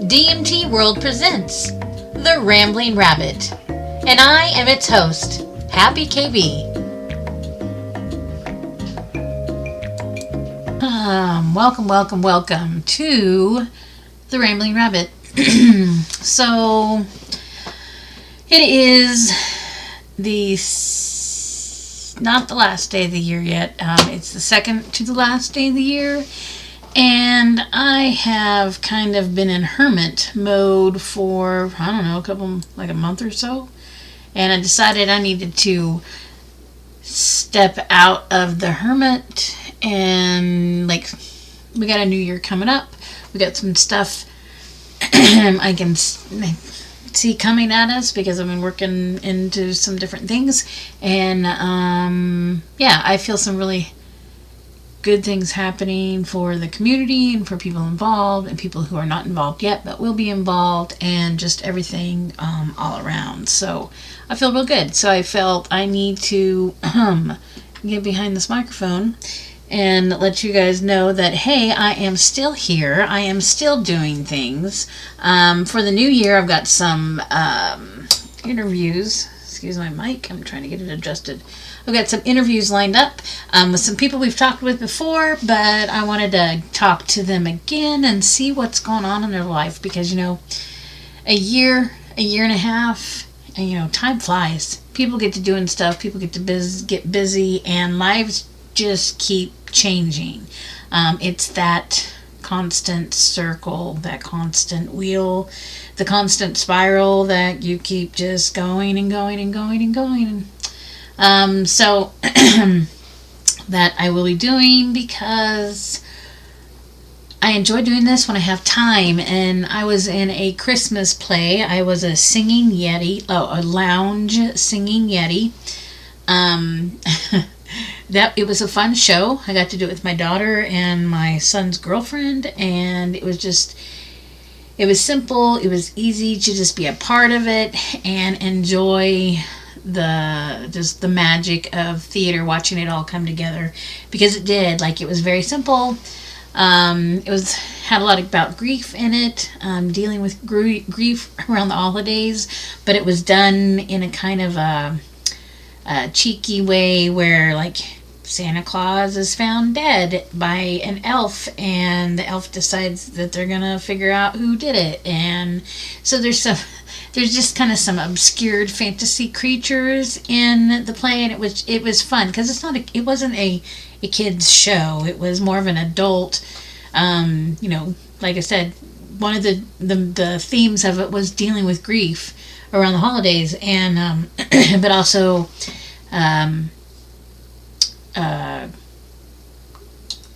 DMT World presents The Rambling Rabbit, and I am its host, Happy KB. Welcome to The Rambling Rabbit. So, it is not the last day of the year yet. It's the second to the last day of the year. And I have kind of been in hermit mode for, I don't know, a month or so. And I decided I needed to step out of the hermit and, we got a new year coming up. We got some stuff I can see coming at us because I've been working into some different things. And, I feel some really good things happening for the community and for people involved and people who are not involved yet but will be involved, and just everything all around. So I feel real good. So I felt I need to get behind this microphone and let you guys know that, hey, I am still here. I am still doing things. For the new year, I've got some interviews. Excuse my mic. I'm trying to get it adjusted. I've got some interviews lined up with some people we've talked with before, but I wanted to talk to them again and see what's going on in their life because, a year and a half, and, time flies. People get to doing stuff, people get to get busy, and lives just keep changing. It's that constant circle, that constant wheel, the constant spiral that you keep just going and going and going and going. So that I will be doing because I enjoy doing this when I have time. And I was in a Christmas play. I was a singing yeti, a lounge singing yeti. It was a fun show. I got to do it with my daughter and my son's girlfriend, and it was simple. It was easy to just be a part of it and enjoy the magic of theater, watching it all come together, because it did. It was very simple. It had a lot about grief in it, dealing with grief around the holidays, but it was done in a kind of a cheeky way where, Santa Claus is found dead by an elf, and the elf decides that they're gonna figure out who did it, and so there's just kind of some obscured fantasy creatures in the play, and it was fun because it wasn't a kids show. It was more of an adult. Like I said, one of the themes of it was dealing with grief around the holidays, and but also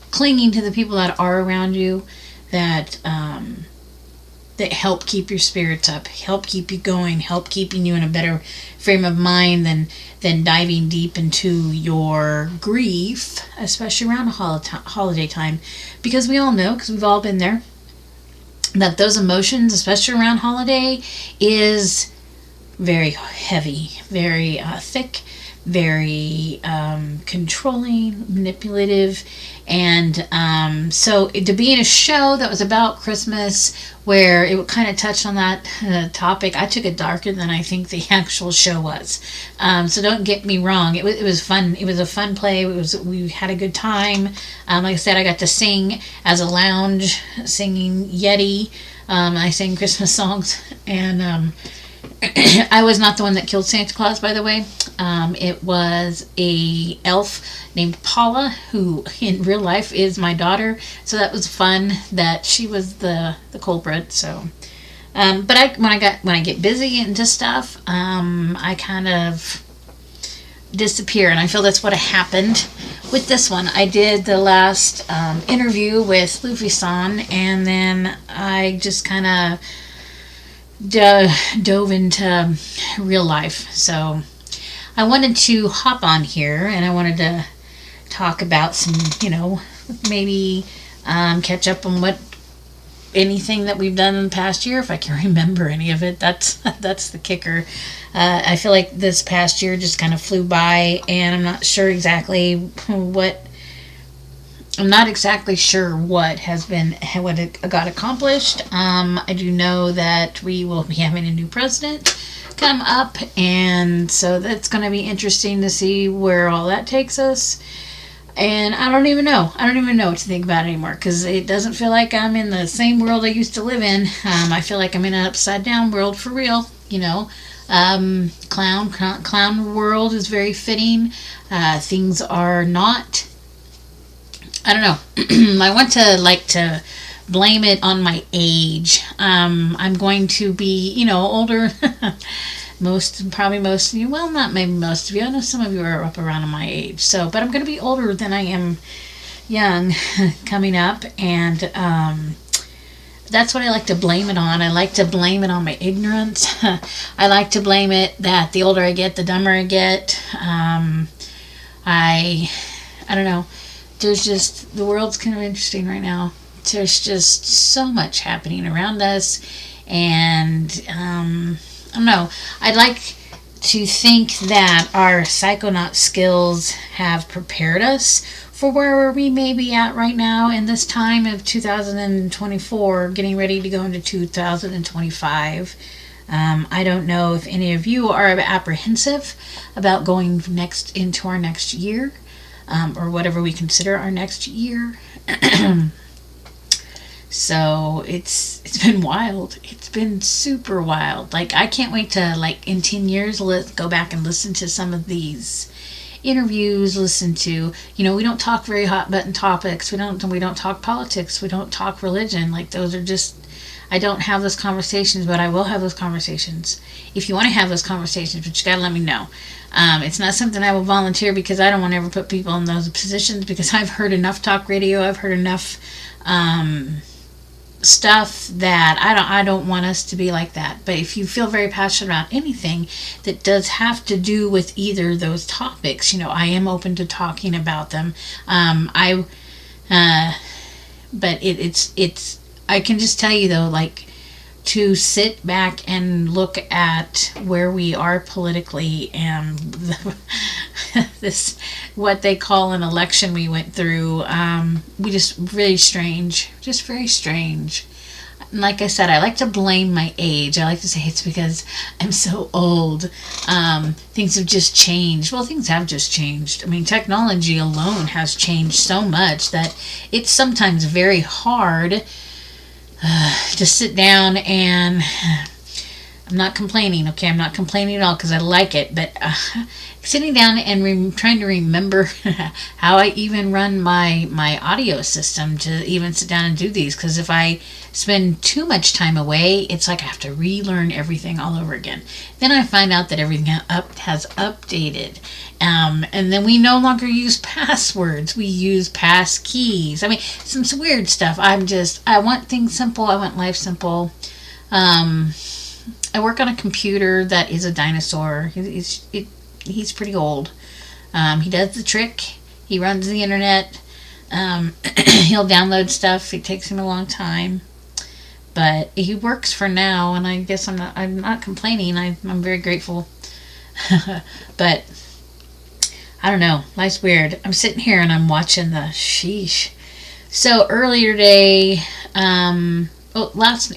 clinging to the people that are around you, that help keep your spirits up, help keep you going, help keeping you in a better frame of mind than diving deep into your grief, especially around a holiday time. Because we all know, because we've all been there, that those emotions, especially around holiday, is very heavy, very thick, very controlling, manipulative, and so to be in a show that was about Christmas, where it kind of touched on that topic, I took it darker than I think the actual show was. So don't get me wrong, it was fun. It was a fun play. We had a good time. Like I said, I got to sing as a lounge singing yeti. I sang Christmas songs, and I was not the one that killed Santa Claus, by the way. It was a elf named Paula, who in real life is my daughter. So that was fun that she was the culprit. So, but when I get busy into stuff, I kind of disappear, and I feel that's what happened with this one. I did the last interview with Luffy-san, and then I just kind of dove into real life. So I wanted to hop on here, and I wanted to talk about some, maybe catch up on anything that we've done in the past year, if I can remember any of it. That's the kicker. I feel like this past year just kind of flew by, and I'm not sure exactly what I'm not exactly sure what it got accomplished. I do know that we will be having a new president come up, and so that's going to be interesting to see where all that takes us. And I don't even know. I don't even know what to think about it anymore, because it doesn't feel like I'm in the same world I used to live in. I feel like I'm in an upside down world for real. Clown world is very fitting. Things are not. I don't know. I want to blame it on my age. I'm going to be older. Most of you, well, not maybe most of you. I know some of you are up around my age. So, but I'm going to be older than I am young coming up, and that's what I like to blame it on. I like to blame it on my ignorance. I like to blame it that the older I get, the dumber I get. I don't know. There's just, the world's kind of interesting right now. There's just so much happening around us, and I don't know. I'd like to think that our psychonaut skills have prepared us for where we may be at right now in this time of 2024, getting ready to go into 2025. I don't know if any of you are apprehensive about going into our next year, or whatever we consider our next year. So it's been wild. It's been super wild. Like, I can't wait to, in 10 years, go back and listen to some of these interviews, listen to, we don't talk very hot button topics. We don't talk politics. We don't talk religion. Like, those are just, I don't have those conversations, but I will have those conversations. If you want to have those conversations, but you gotta let me know. It's not something I will volunteer, because I don't want to ever put people in those positions, because I've heard enough talk radio. I've heard enough stuff that I don't want us to be like that. But if you feel very passionate about anything that does have to do with either of those topics, I am open to talking about them. But it's I can just tell you though, to sit back and look at where we are politically, and this, what they call an election we went through, we just very strange, just very strange. And like I said, I like to blame my age. I like to say it's because I'm so old. Things have just changed. Well, things have just changed. I mean, technology alone has changed so much that it's sometimes very hard to sit down and, I'm not complaining, okay? I'm not complaining at all, because I like it, but sitting down and trying to remember how I even run my audio system to even sit down and do these, because if I spend too much time away, it's like I have to relearn everything all over again. Then I find out that everything has updated, and then we no longer use passwords. We use pass keys. I mean, some weird stuff. I want things simple. I want life simple. I work on a computer that is a dinosaur. He's pretty old. He does the trick. He runs the internet. He'll download stuff. It takes him a long time, but he works for now. And I guess I'm not complaining. I'm very grateful. But I don't know. Life's weird. I'm sitting here and I'm watching the sheesh. So earlier today,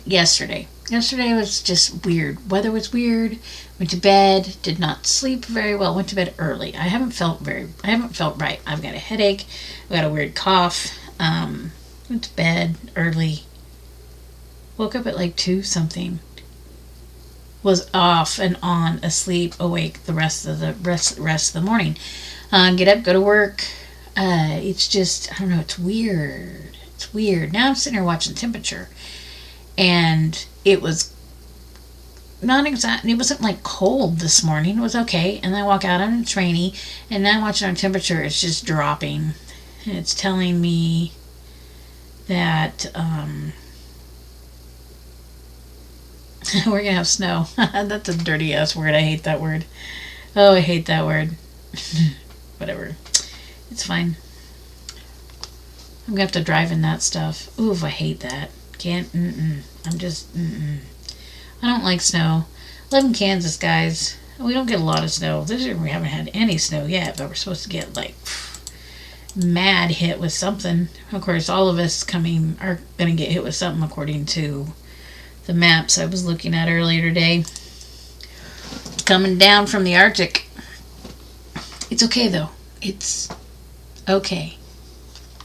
yesterday. Yesterday was just weird. Weather was weird. Went to bed. Did not sleep very well. Went to bed early. I haven't felt right. I've got a headache. I've got a weird cough. Went to bed early. Woke up at 2 something. Was off and on, asleep, awake the rest of the morning. Get up, go to work. It's just, I don't know. It's weird. It's weird. Now I'm sitting here watching temperature. And it was not exactly, it wasn't cold this morning. It was okay. And then I walk out and it's rainy. And now watching our temperature, it's just dropping. And it's telling me that we're going to have snow. That's a dirty ass word. I hate that word. Oh, I hate that word. Whatever. It's fine. I'm going to have to drive in that stuff. Oof, I hate that. Can't, I'm just, I don't like snow. I live in Kansas, guys. We don't get a lot of snow. This year we haven't had any snow yet, but we're supposed to get mad hit with something. Of course, all of us coming are going to get hit with something according to the maps I was looking at earlier today. Coming down from the Arctic. It's okay though. It's okay.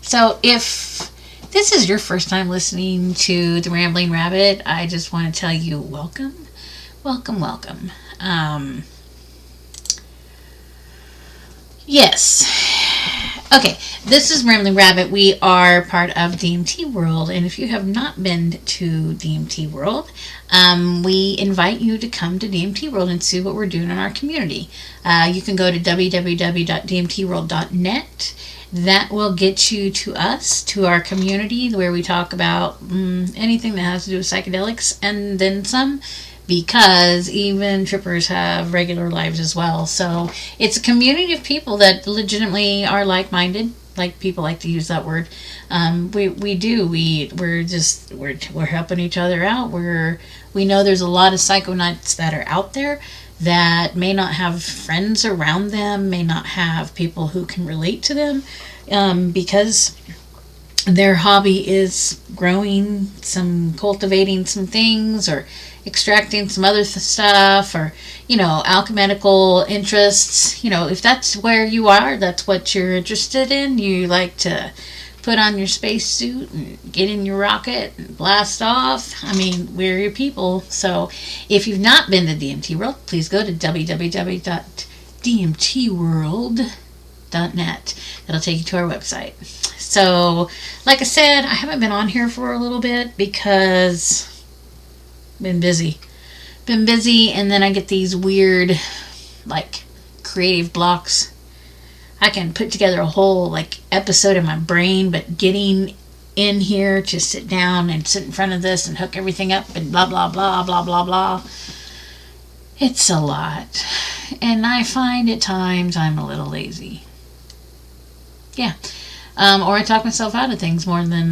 So if this is your first time listening to The Rambling Rabbit, I just want to tell you welcome. Welcome, welcome. Yes. Okay, this is Rambling Rabbit. We are part of DMT World, and if you have not been to DMT World, we invite you to come to DMT World and see what we're doing in our community. You can go to www.dmtworld.net. That will get you to us, to our community, where we talk about anything that has to do with psychedelics, and then some, because even trippers have regular lives as well. So it's a community of people that legitimately are like-minded, like people like to use that word. We're helping each other out. We know there's a lot of psychonauts that are out there that may not have friends around them, may not have people who can relate to them, because their hobby is cultivating some things, or extracting some other stuff, or, alchemical interests. If that's where you are, that's what you're interested in, you like to put on your spacesuit and get in your rocket and blast off. We're your people. So if you've not been to DMT World, please go to www.dmtworld.net. That'll take you to our website. So, like I said, I haven't been on here for a little bit because been busy, and then I get these weird, creative blocks. I can put together a whole, episode in my brain, but getting in here to sit down and sit in front of this and hook everything up and blah, blah, blah, blah, blah, blah, it's a lot. And I find at times I'm a little lazy. Yeah. Or I talk myself out of things more than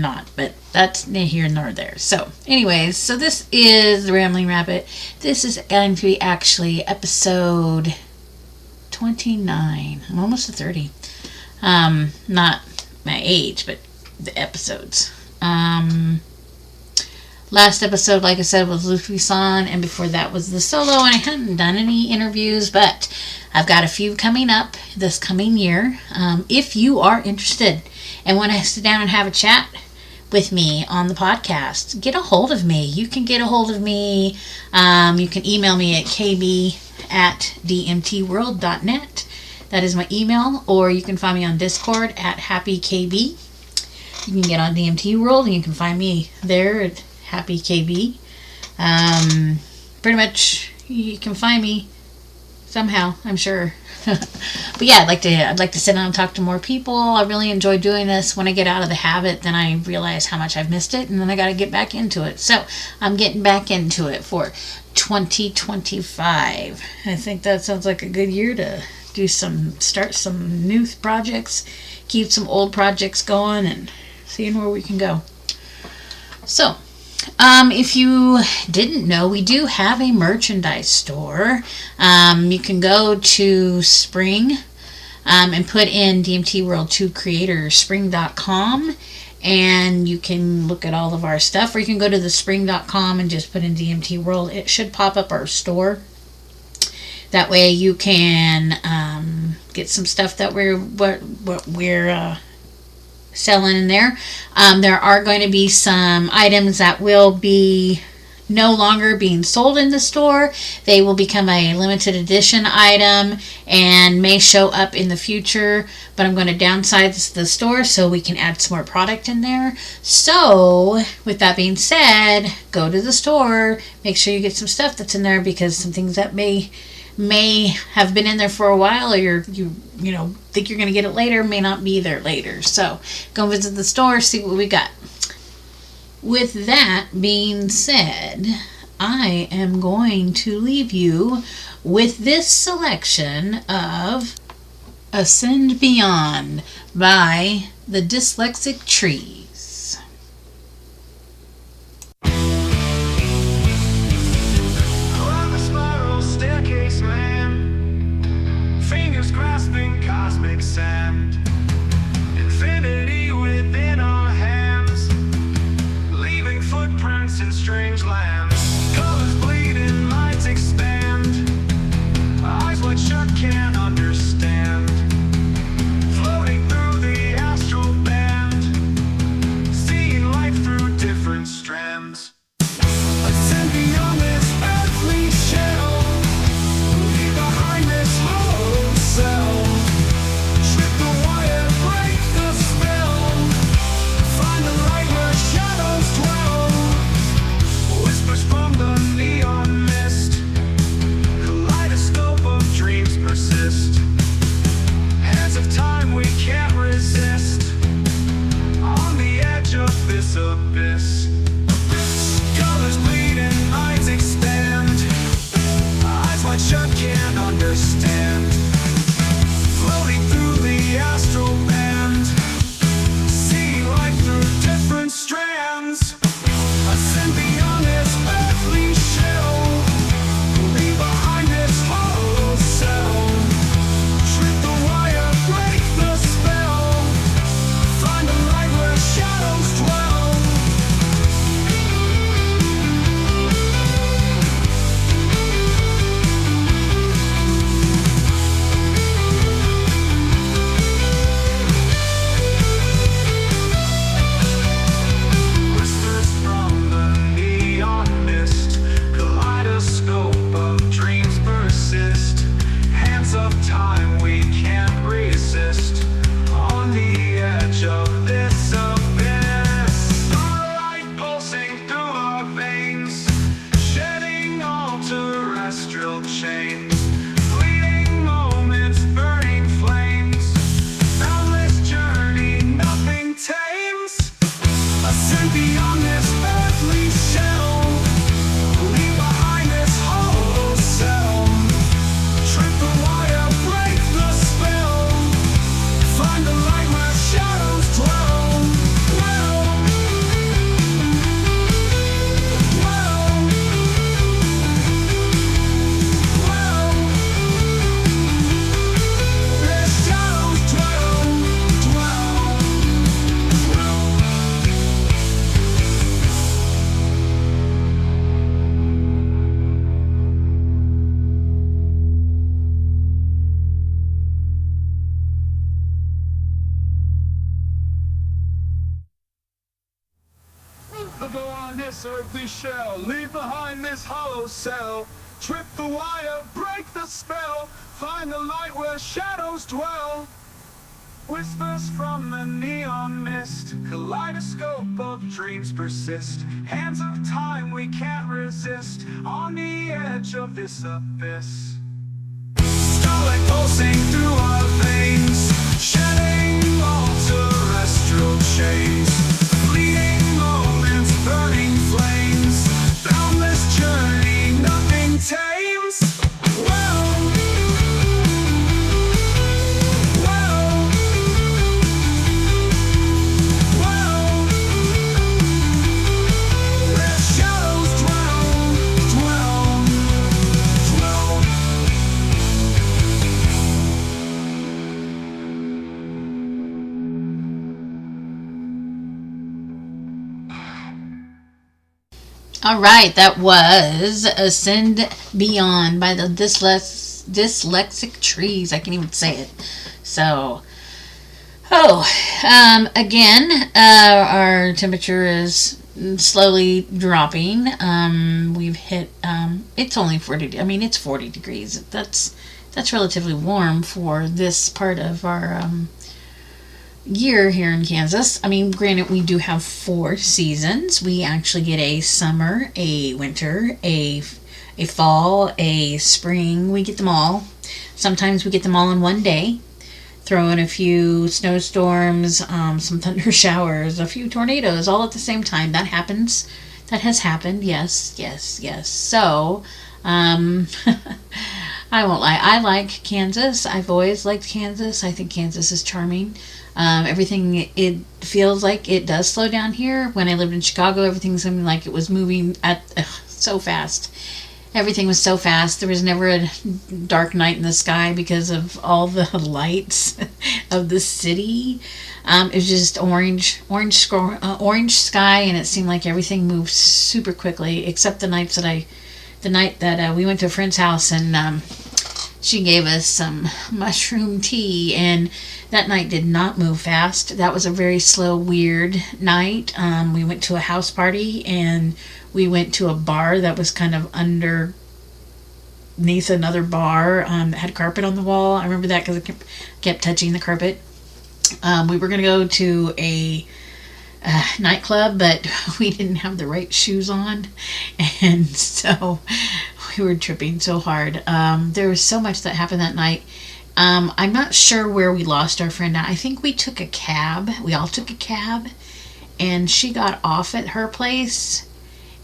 not, but that's neither here nor there. So anyways, so this is The Rambling Rabbit. This is going to be actually episode 29. I'm almost to 30. Not my age, but the episodes. Last episode, like I said, was Luffy-san, and before that was the solo, and I hadn't done any interviews, but I've got a few coming up this coming year. If you are interested and want to sit down and have a chat with me on the podcast, get a hold of me. You can get a hold of me. You can email me at kb@dmtworld.net. That is my email. Or you can find me on Discord at happykb. You can get on DMT World and you can find me there at happykb. Pretty much you can find me somehow, I'm sure. But yeah, I'd like to sit down and talk to more people. I really enjoy doing this. When I get out of the habit, then I realize how much I've missed it, and then I got to get back into it. So I'm getting back into it for 2025. I think that sounds like a good year to start some new projects, keep some old projects going, and seeing where we can go. So, if you didn't know, we do have a merchandise store. You can go to Spring and put in DMT World 2 Creator, spring.com, and you can look at all of our stuff, or you can go to the spring.com and just put in DMT World. It should pop up our store. That way you can get some stuff that we're selling in there. There are going to be some items that will be no longer being sold in the store. They will become a limited edition item and may show up in the future, but I'm going to downsize the store so we can add some more product in there. So with that being said, go to the store, make sure you get some stuff that's in there, because some things that may have been in there for a while, or you think you're going to get it later, may not be there later. So go visit the store, see what we got. With that being said, I am going to leave you with this selection of Ascend Beyond by the Dyslexic Trees. Along the spiral staircase, man, fingers grasping cosmic sand. behind this earthly shell, leave behind this hollow cell. Trip the wire, break the spell, find the light where shadows dwell. Whispers from the neon mist, kaleidoscope of dreams persist. Hands of time we can't resist, on the edge of this abyss. Starlight pulsing through our veins, shedding all terrestrial chains. Fleeting moments, burning flames, boundless journey, nothing tames. Well, well, well, where shadows dwell. All right, that was Ascend Beyond by the Dyslexic Trees. I can't even say it. So, again, our temperature is slowly dropping. We've hit, it's only 40, I mean, it's 40 degrees. That's relatively warm for this part of our, year here in Kansas. I mean, granted, we do have 4 seasons. We actually get a summer, a winter, a fall, a spring. We get them all. Sometimes we get them all in one day. Throw in a few snowstorms, some thunder showers, a few tornadoes, all at the same time. That happens. That has happened. Yes. So, I won't lie. I like Kansas. I've always liked Kansas. I think Kansas is charming. Everything, it feels like it does slow down here. When I lived in Chicago, everything seemed like it was moving so fast. Everything was so fast. There was never a dark night in the sky because of all the lights of the city. It was just orange sky, and it seemed like everything moved super quickly, except the night that we went to a friend's house, and she gave us some mushroom tea, and that night did not move fast. That was a very slow, weird night. We went to a house party, and we went to a bar that was kind of underneath another bar that had carpet on the wall. I remember that because I kept touching the carpet. We were going to go to a nightclub, but we didn't have the right shoes on, and so we were tripping so hard. There was so much that happened that night. I'm not sure where we lost our friend. I think we took a cab. We all took a cab, and she got off at her place,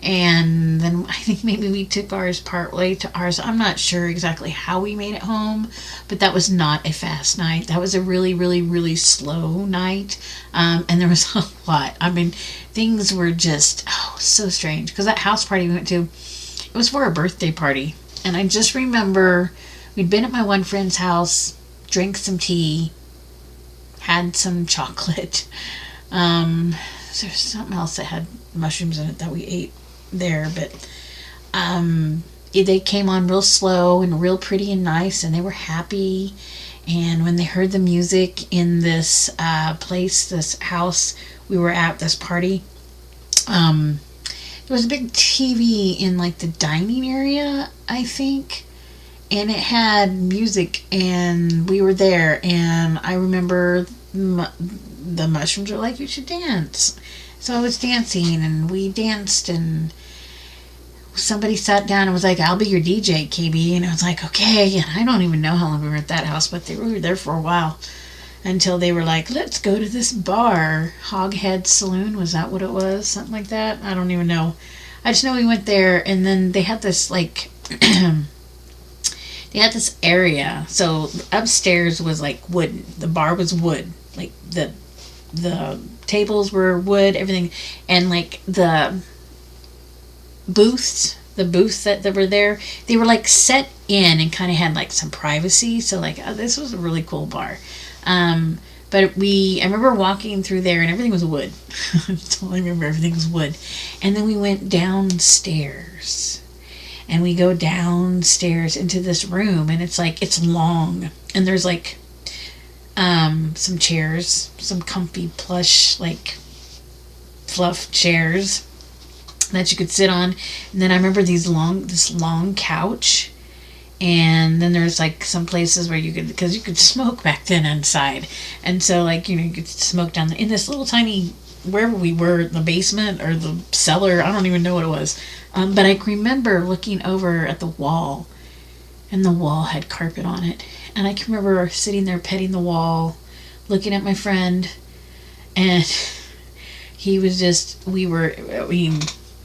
and then I think maybe we took ours partway to ours. I'm not sure exactly how we made it home, but that was not a fast night. That was a really, really, really slow night, and there was a lot. I mean, things were just so strange, because that house party we went to, it was for a birthday party, and I just remember we'd been at my one friend's house, drank some tea, had some chocolate. There's something else that had mushrooms in it that we ate there, but they came on real slow and real pretty and nice, and they were happy. And when they heard the music in this place, this house we were at, this party, there was a big TV in like the dining area, I think, and it had music, and we were there, and I remember the mushrooms were like, you should dance. So I was dancing, and we danced, and somebody sat down and was like, I'll be your DJ, KB. And I was like, okay. And I don't even know how long we were at that house, but we were there for a while, until they were like, let's go to this bar, Hoghead Saloon. Was that what it was? Something like that? I don't even know. I just know we went there, and then they had this like they had this area. So upstairs was like wood. The bar was wood. Like the tables were wood, everything, and like the booths that were there, they were like set in and kind of had like some privacy. So like, this was a really cool bar. But I remember walking through there, and everything was wood. That's all I remember. Everything was wood. And then we went downstairs, and we go downstairs into this room, and it's like, it's long, and there's like some chairs, some comfy plush like fluff chairs, that you could sit on. And then I remember this long couch. And then there's like some places where you could, because you could smoke back then inside. And so like, you could smoke down in this little tiny, wherever we were, the basement or the cellar, I don't even know what it was. But I remember looking over at the wall, and the wall had carpet on it. And I can remember sitting there petting the wall, looking at my friend, and he was just,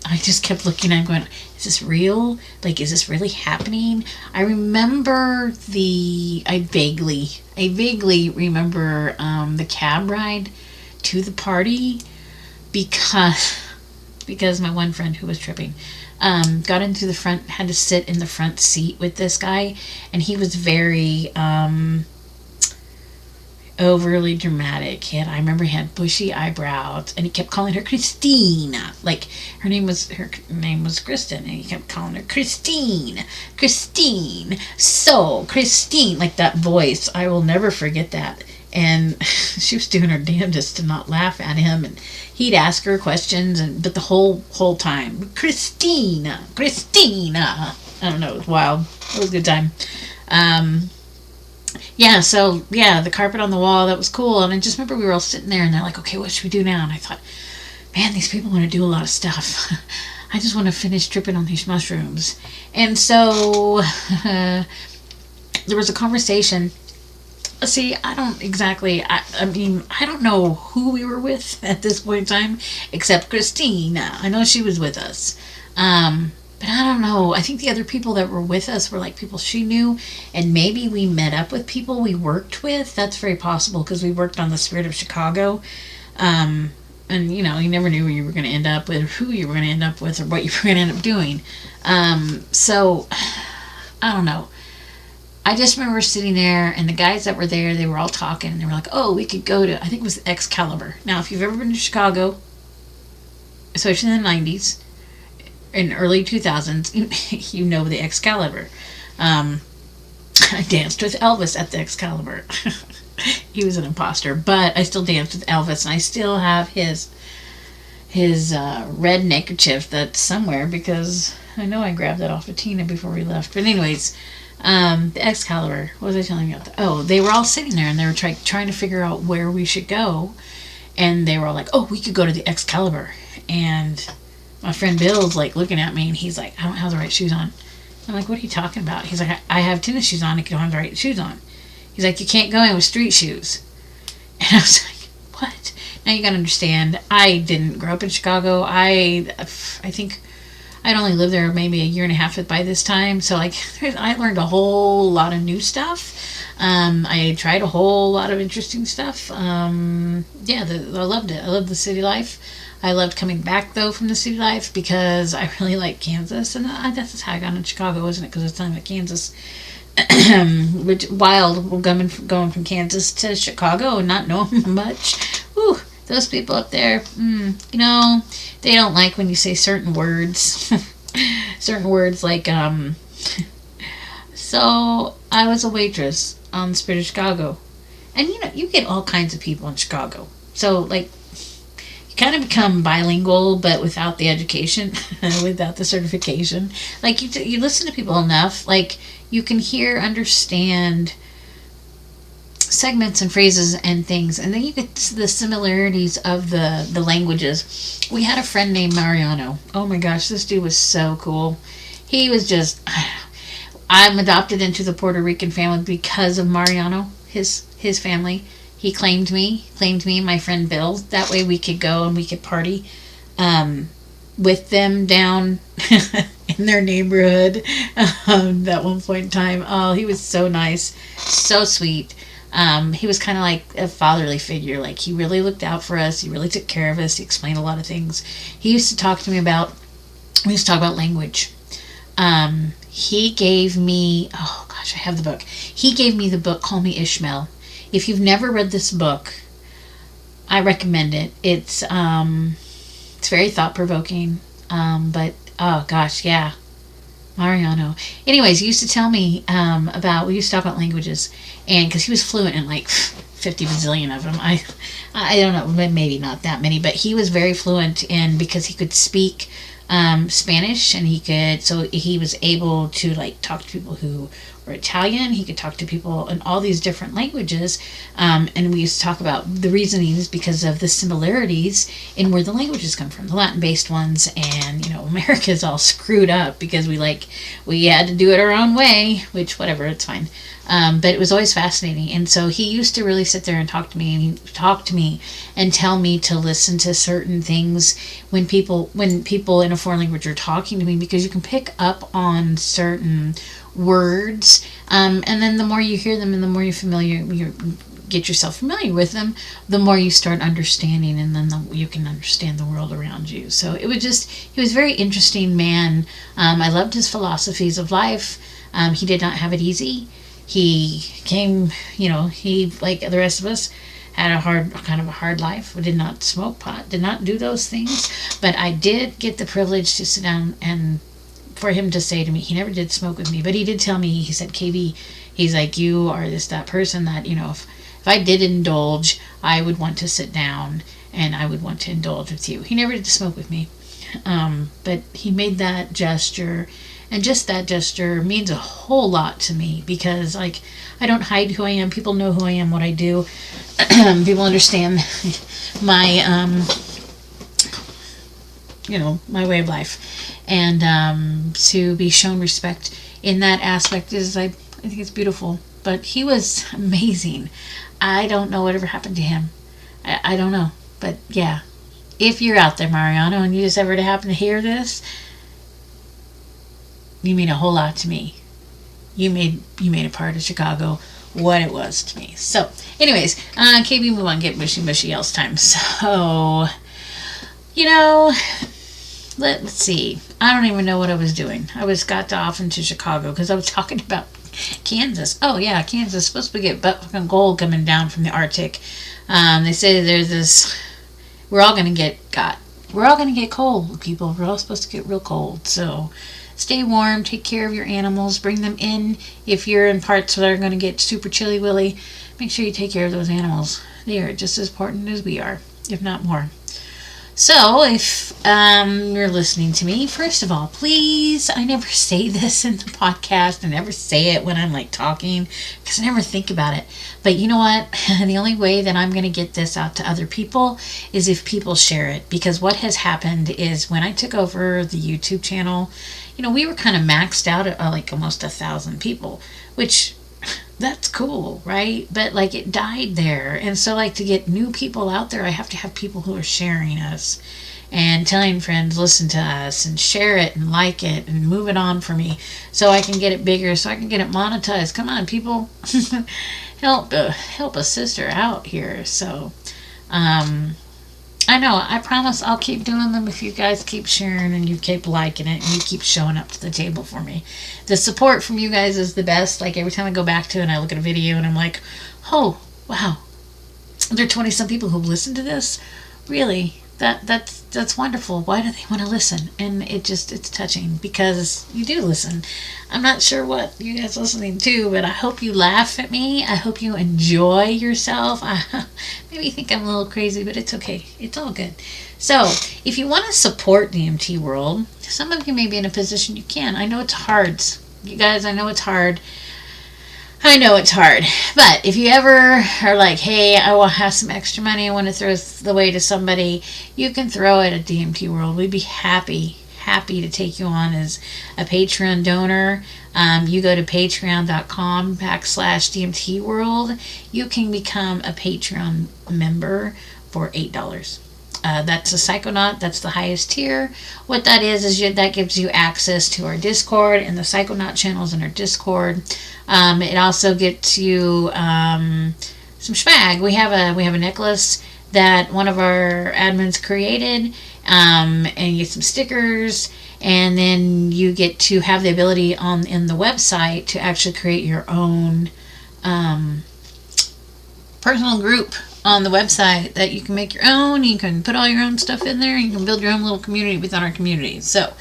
I just kept looking at him going, is this real? Like, is this really happening? I remember I vaguely remember the cab ride to the party because my one friend who was tripping got into the front, had to sit in the front seat with this guy, and he was very overly dramatic. I remember he had bushy eyebrows, and he kept calling her Christina. Like, her name was Kristen, and he kept calling her Christine, so Christine, like that voice. I will never forget that. And she was doing her damnedest to not laugh at him, and he'd ask her questions, but the whole time, Christina. I don't know, it was wild. It was a good time. The carpet on the wall, that was cool. And I just remember we were all sitting there, and they're like, okay, what should we do now? And I thought, man, these people want to do a lot of stuff. I just want to finish tripping on these mushrooms. And so there was a conversation. See, I don't know who we were with at this point in time, except Christina. I know she was with us. But I don't know. I think the other people that were with us were like people she knew, and maybe we met up with people we worked with. That's very possible, because we worked on the Spirit of Chicago. And, you never knew where you were going to end up with, who you were going to end up with, or what you were going to end up doing. So, I don't know. I just remember sitting there, and the guys that were there, they were all talking, and they were like, oh, we could go to, I think it was Excalibur. Now, if you've ever been to Chicago, especially in the 90s, in early 2000s, you know the Excalibur. I danced with Elvis at the Excalibur. He was an imposter, but I still danced with Elvis, and I still have his red neckerchief that's somewhere, because I know I grabbed that off of Tina before we left. But anyways, the Excalibur, what was I telling you about? Oh, they were all sitting there, and they were trying to figure out where we should go, and they were all like, oh, we could go to the Excalibur. And my friend Bill's like looking at me, and he's like, I don't have the right shoes on. I'm like, what are you talking about? He's like, I have tennis shoes on, I don't have the right shoes on. He's like, you can't go in with street shoes. And I was like, what? Now you gotta understand, I didn't grow up in Chicago. I think I'd only lived there maybe a year and a half by this time. So like, I learned a whole lot of new stuff. I tried a whole lot of interesting stuff. I loved it. I loved the city life. I loved coming back, though, from the city life, because I really like Kansas. And that's how I got into Chicago, isn't it? Because I was telling about Kansas. Which, wild, going from Kansas to Chicago and not knowing much. Whew, those people up there, they don't like when you say certain words. Certain words like, so I was a waitress on the Spirit of Chicago. And, you get all kinds of people in Chicago. So, like, kind of become bilingual, but without the education, without the certification. Like, you listen to people enough, like, you can understand segments and phrases and things, and then you get the similarities of the languages. We had a friend named Mariano. Oh my gosh, this dude was so cool. He was just, I'm adopted into the Puerto Rican family because of Mariano, his family. He claimed me and my friend Bill. That way we could go and we could party with them down in their neighborhood at one point in time. Oh, he was so nice, so sweet. He was kind of like a fatherly figure. Like, he really looked out for us. He really took care of us. He explained a lot of things. We used to talk about language. He gave me, oh gosh, I have the book. He gave me the book, Call Me Ishmael. If you've never read this book, I recommend it. It's very thought-provoking, but oh gosh, yeah, Mariano. Anyways, he used to tell me we used to talk about languages, and because he was fluent in like 50 bazillion of them. I don't know, maybe not that many, but he was very fluent in, because he could speak Spanish, and he was able to like talk to people who were Italian. He could talk to people in all these different languages, and we used to talk about the reasonings because of the similarities in where the languages come from, the Latin-based ones. And America's all screwed up because we had to do it our own way, which whatever, it's fine. But it was always fascinating. And so he used to really sit there and talk to me, and he'd talk to me and tell me to listen to certain things when people in a foreign language are talking to me, because you can pick up on certain words, and then the more you hear them and the more you get yourself familiar with them, the more you start understanding, and then you can understand the world around you. So he was a very interesting man. I loved his philosophies of life. He did not have it easy. He came, he, like the rest of us, had a hard life. We did not smoke pot, did not do those things, but I did get the privilege to sit down and for him to say to me, he never did smoke with me, but he did tell me, he said, KB, he's like, you are that person that, if I did indulge, I would want to sit down and I would want to indulge with you. He never did smoke with me, but he made that gesture. And just that gesture means a whole lot to me, because I don't hide who I am. People know who I am, what I do. People understand my my way of life. And to be shown respect in that aspect is, I think it's beautiful. But he was amazing. I don't know whatever happened to him. I don't know. But yeah, if you're out there, Mariano, and you just ever happen to hear this, you mean a whole lot to me. You made a part of Chicago what it was to me. So, anyways, KB, move on, get mushy else time. So, let's see. I don't even know what I was doing. I got off into Chicago because I was talking about Kansas. Oh yeah, Kansas supposed to get fucking gold coming down from the Arctic. They say there's this. We're all gonna get cold, people. We're all supposed to get real cold. So stay warm, take care of your animals, bring them in. If you're in parts that are going to get super chilly willy, make sure you take care of those animals. They are just as important as we are, if not more. So, if you're listening to me, first of all, please, I never say this in the podcast. I never say it when I'm talking, because I never think about it. But you know what? The only way that I'm going to get this out to other people is if people share it. Because what has happened is, when I took over the YouTube channel, we were kind of maxed out at almost 1,000 people, which that's cool, right? But it died there. And so to get new people out there, I have to have people who are sharing us and telling friends, listen to us and share it and like it and move it on for me, so I can get it bigger, so I can get it monetized. Come on, people. help a sister out here. So I know, I promise I'll keep doing them if you guys keep sharing and you keep liking it and you keep showing up to the table for me. The support from you guys is the best. Every time I go back to it and I look at a video and I'm like, oh, wow, there are 20-some people who listen to this? Really? That's wonderful. Why do they want to listen? And it's touching, because you do listen. I'm not sure what you guys listening to, but I hope you laugh at me. I hope you enjoy yourself. Maybe you think I'm a little crazy, but it's okay. It's all good. So, if you want to support DMT World, some of you may be in a position you can. I know it's hard. You guys, I know it's hard. But if you ever are like, hey, I will have some extra money, I want to throw the way to somebody, you can throw it at DMT World. We'd be happy to take you on as a Patreon donor. You go to patreon.com/DMT World. You can become a Patreon member for $8. That's a Psychonaut. That's the highest tier. What that is that gives you access to our Discord and the Psychonaut channels in our Discord. It also gets you some swag. We have a necklace that one of our admins created, and you get some stickers, and then you get to have the ability in the website to actually create your own personal group on the website that you can make your own. You can put all your own stuff in there. You can build your own little community within our community. So,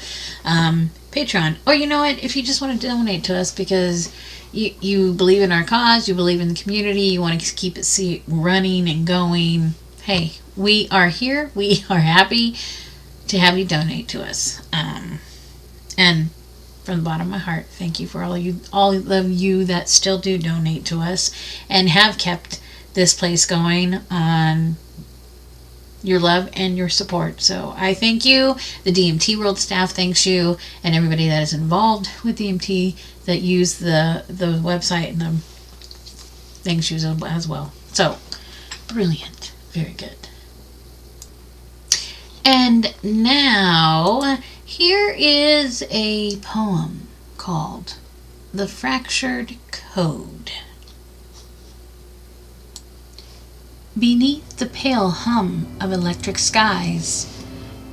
Patreon. Or you know what? If you just want to donate to us because you believe in our cause, you believe in the community, you want to keep it running and going, hey, we are here. We are happy. to have you donate to us. And from the bottom of my heart, thank you for all of you that still do donate to us and have kept this place going on your love and your support. So I thank you. The DMT World staff thanks you, and everybody that is involved with DMT that use the website and the thanks you as well. So brilliant, very good. And now here is a poem called The Fractured Code. Beneath the pale hum of electric skies,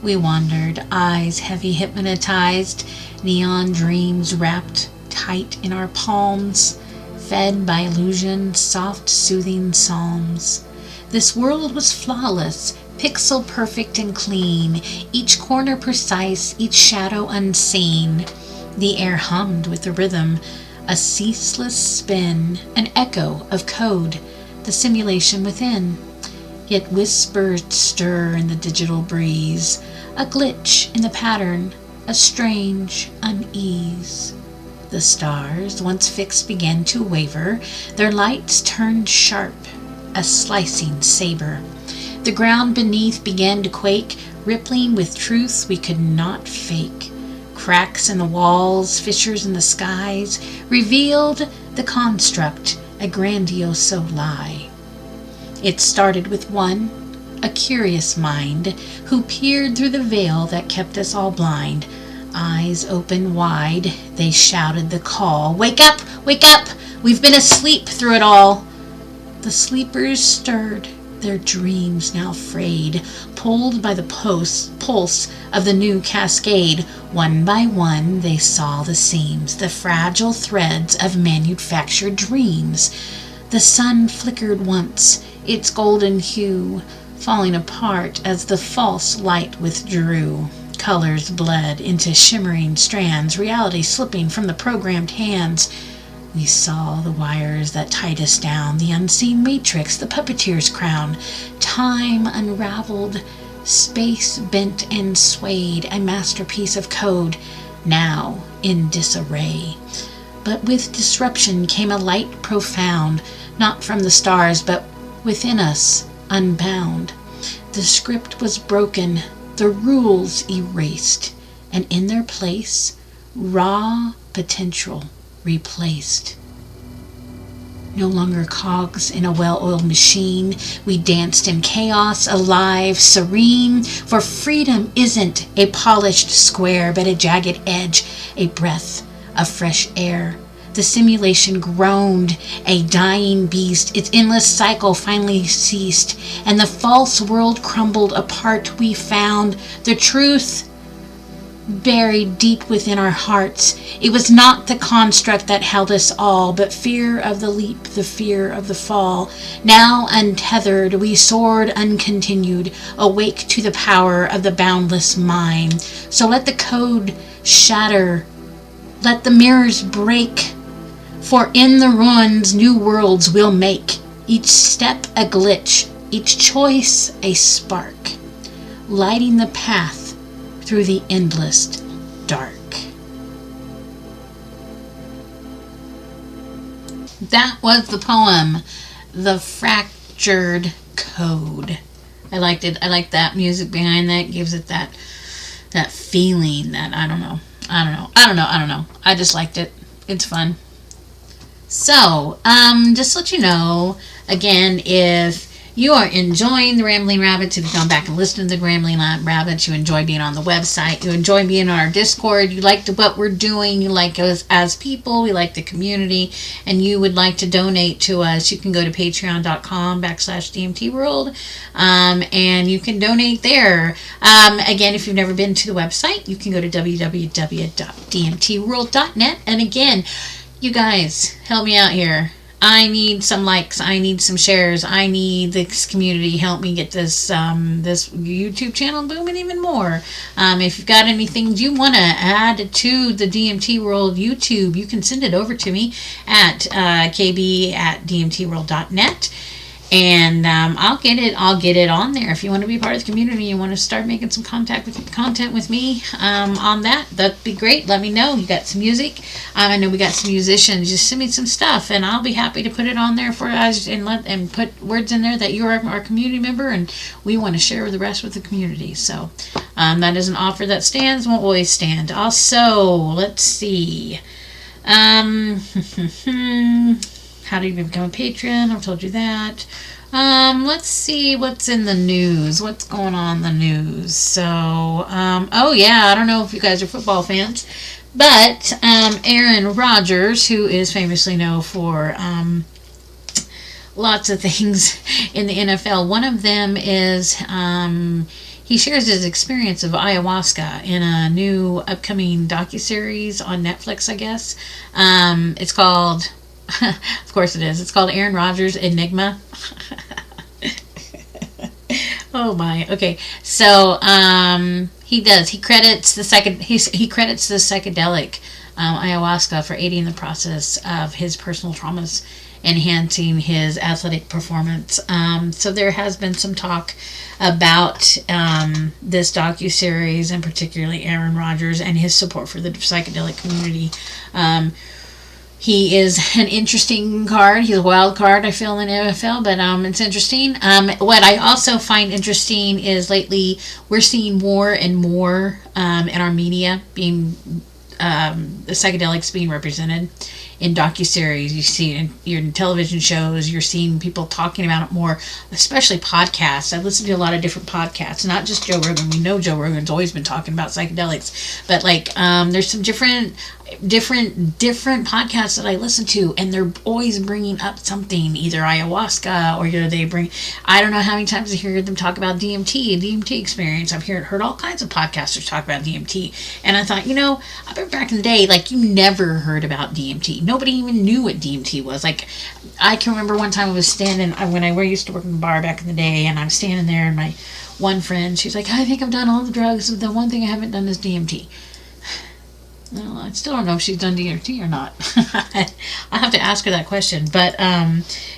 we wandered, eyes heavy hypnotized, neon dreams wrapped tight in our palms, fed by illusion, soft soothing psalms. This world was flawless, pixel perfect and clean, each corner precise, each shadow unseen. The air hummed with the rhythm, a ceaseless spin, an echo of code, the simulation within. Yet whispers stir in the digital breeze, a glitch in the pattern, a strange unease. The stars, once fixed, began to waver, their lights turned sharp, a slicing saber. The ground beneath began to quake, rippling with truth we could not fake. Cracks in the walls, fissures in the skies, revealed the construct, a grandiose lie. It started with one, a curious mind, who peered through the veil that kept us all blind. Eyes open wide, they shouted the call, "Wake up! Wake up! We've been asleep through it all!" The sleepers stirred, their dreams now frayed, pulled by the pulse of the new cascade. One by one they saw the seams, the fragile threads of manufactured dreams. The sun flickered once, its golden hue falling apart as the false light withdrew. Colors bled into shimmering strands, reality slipping from the programmed hands. We saw the wires that tied us down, the unseen matrix, the puppeteer's crown. Time unraveled, space bent and swayed, a masterpiece of code, now in disarray. But with disruption came a light profound, not from the stars, but within us, unbound. The script was broken, the rules erased, and in their place, raw potential replaced. No longer cogs in a well-oiled machine, we danced in chaos, alive, serene, for freedom isn't a polished square, but a jagged edge, a breath of fresh air. The simulation groaned, a dying beast, its endless cycle finally ceased, and the false world crumbled apart. We found the truth buried deep within our hearts. It was not the construct that held us all, but fear of the leap, the fear of the fall. Now untethered, we soared uncontinued, awake to the power of the boundless mind. So let the code shatter, let the mirrors break, for in the ruins new worlds we'll make. Each step a glitch, each choice a spark, lighting the path through the endless dark. That was the poem, The Fractured Code. I liked it. I like that music behind that. Gives it that feeling that I don't know. I just liked it. It's fun. So, just to let you know, again, if you are enjoying the Rambling Rabbits, if you've gone back and listened to the Rambling Rabbits, you enjoy being on the website, you enjoy being on our Discord, you like what we're doing, you like us as people, we like the community, and you would like to donate to us, you can go to patreon.com/DMT World, and you can donate there. Again, if you've never been to the website, you can go to www.dmtworld.net, and again, you guys, help me out here. I need some likes. I need some shares. I need this community. Help me get this this YouTube channel booming even more. If you've got anything you want to add to the DMT World YouTube, you can send it over to me at kb@dmtworld.net. And I'll get it on there. If you want to be part of the community, you want to start making some content with me on that'd be great. Let me know. You got some music. I know we got some musicians. Just send me some stuff, and I'll be happy to put it on there for us and put words in there that you're our community member, and we want to share the rest with the community. So that is an offer that stands, won't always stand. Also, let's see. How do you become a patron? I've told you that. Let's see what's in the news. What's going on in the news? So, oh yeah, I don't know if you guys are football fans, but Aaron Rodgers, who is famously known for lots of things in the NFL, one of them is he shares his experience of ayahuasca in a new upcoming docuseries on Netflix, I guess. It's called... Of course it is. It's called Aaron Rodgers Enigma. Oh my. Okay. So he credits the psychedelic ayahuasca for aiding the process of his personal traumas, enhancing his athletic performance. So there has been some talk about this docuseries, and particularly Aaron Rodgers and his support for the psychedelic community. He is an interesting card. He's a wild card, I feel, in the NFL, but it's interesting. What I also find interesting is lately we're seeing more and more in our media being the psychedelics being represented in docuseries. You see it in television shows. You're seeing people talking about it more, especially podcasts. I listen to a lot of different podcasts, not just Joe Rogan. We know Joe Rogan's always been talking about psychedelics, but like there's some different podcasts that I listen to, and they're always bringing up something, either ayahuasca or they bring, I don't know how many times I hear them talk about DMT experience. I've heard all kinds of podcasters talk about DMT, and I thought, I remember back in the day, like, you never heard about DMT. Nobody even knew what DMT was. Like, I can remember one time I was standing, when I used to work in the bar back in the day, and I'm standing there, and my one friend, she's like, I think I've done all the drugs, the one thing I haven't done is DMT. Well, I still don't know if she's done DMT or not. I'll have to ask her that question. But,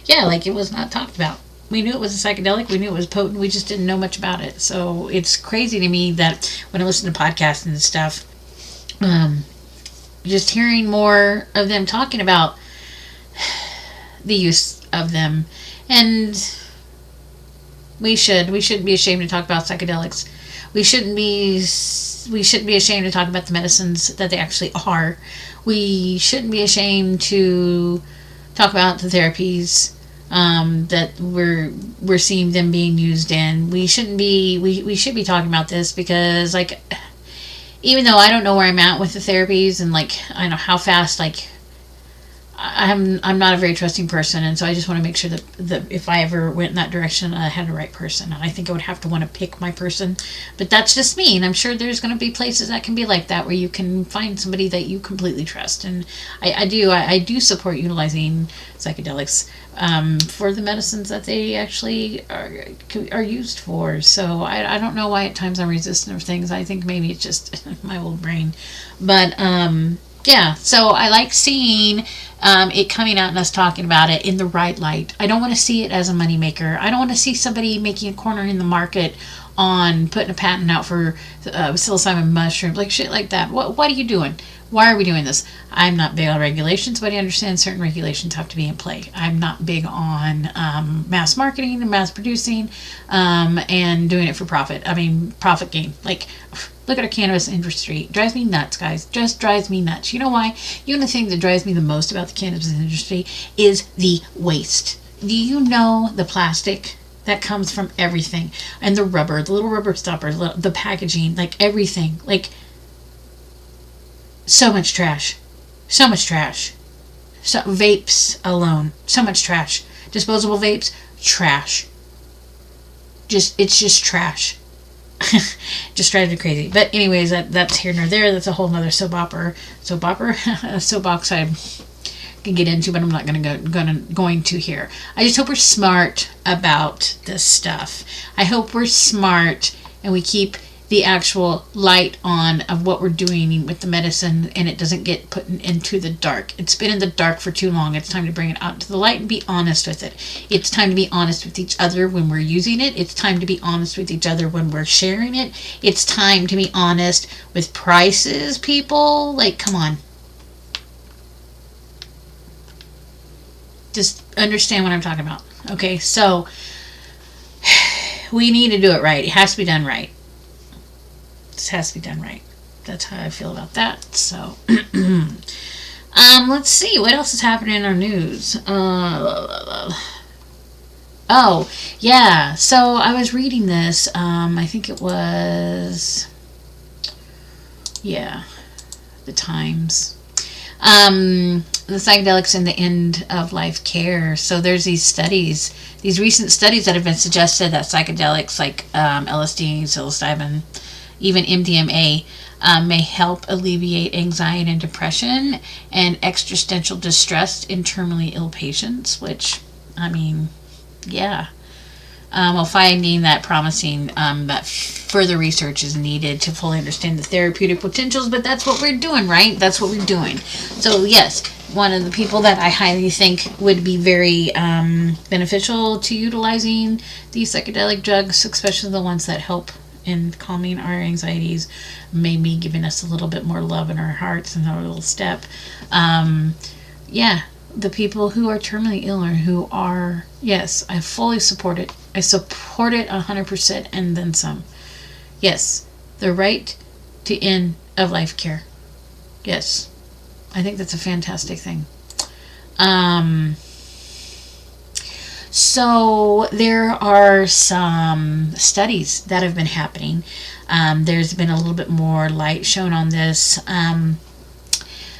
yeah, like, it was not talked about. We knew it was a psychedelic. We knew it was potent. We just didn't know much about it. So it's crazy to me that when I listen to podcasts and stuff, just hearing more of them talking about the use of them. And we shouldn't be ashamed to talk about psychedelics. We shouldn't be ashamed to talk about the medicines that they actually are. We shouldn't be ashamed to talk about the therapies that we're seeing them being used in. We should be talking about this because, like, even though I don't know where I'm at with the therapies, and like I know how fast, like, I'm not a very trusting person, and so I just want to make sure that if I ever went in that direction, I had the right person. And I think I would have to want to pick my person, but that's just me. And I'm sure there's going to be places that can be like that, where you can find somebody that you completely trust. And I do support utilizing psychedelics for the medicines that they actually are used for. So I don't know why at times I'm resistant of things. I think maybe it's just my old brain, but yeah, so I like seeing it coming out and us talking about it in the right light. I don't want to see it as a moneymaker. I don't want to see somebody making a corner in the market on putting a patent out for psilocybin mushrooms, like shit like that. What are you doing? Why are we doing this? I'm not big on regulations, but I understand certain regulations have to be in play. I'm not big on mass marketing and mass producing and doing it for profit. I mean, profit gain. Like, look at our cannabis industry. It drives me nuts, guys. Just drives me nuts. You know why? You know, the thing that drives me the most about the cannabis industry is the waste. Do you know the plastic that comes from everything? And the rubber, the little rubber stoppers, the packaging, like everything. Like, so much trash. So much trash. So vapes alone. So much trash. Disposable vapes, trash. It's just trash. Just drives me crazy. But anyways, that's here nor there. That's a whole nother soapbox I can get into, but I'm not going to here. I just hope we're smart about this stuff. I hope we're smart and we keep the actual light on of what we're doing with the medicine, and it doesn't get put into the dark. It's been in the dark for too long. It's time to bring it out into the light and be honest with it. It's time to be honest with each other when we're using it. It's time to be honest with each other when we're sharing it. It's time to be honest with prices, people. Like, come on. Just understand what I'm talking about. Okay, so we need to do it right. It has to be done right. This has to be done right. That's how I feel about that. So, let's see what else is happening in our news. Oh, yeah. So I was reading this. I think it was, yeah, the Times. The psychedelics and the end of life care. So there's these studies, these recent studies that have been suggested that psychedelics like LSD, psilocybin, even MDMA may help alleviate anxiety and depression and existential distress in terminally ill patients, which, I mean, yeah. While finding that promising, that further research is needed to fully understand the therapeutic potentials, but that's what we're doing, right? That's what we're doing. So yes, one of the people that I highly think would be very beneficial to utilizing these psychedelic drugs, especially the ones that help in calming our anxieties, maybe giving us a little bit more love in our hearts and our little step. Yeah, the people who are terminally ill or who are, yes, I fully support it. I support it 100% and then some. Yes, the right to end of life care. Yes, I think that's a fantastic thing. So there are some studies that have been happening. There's been a little bit more light shown on this.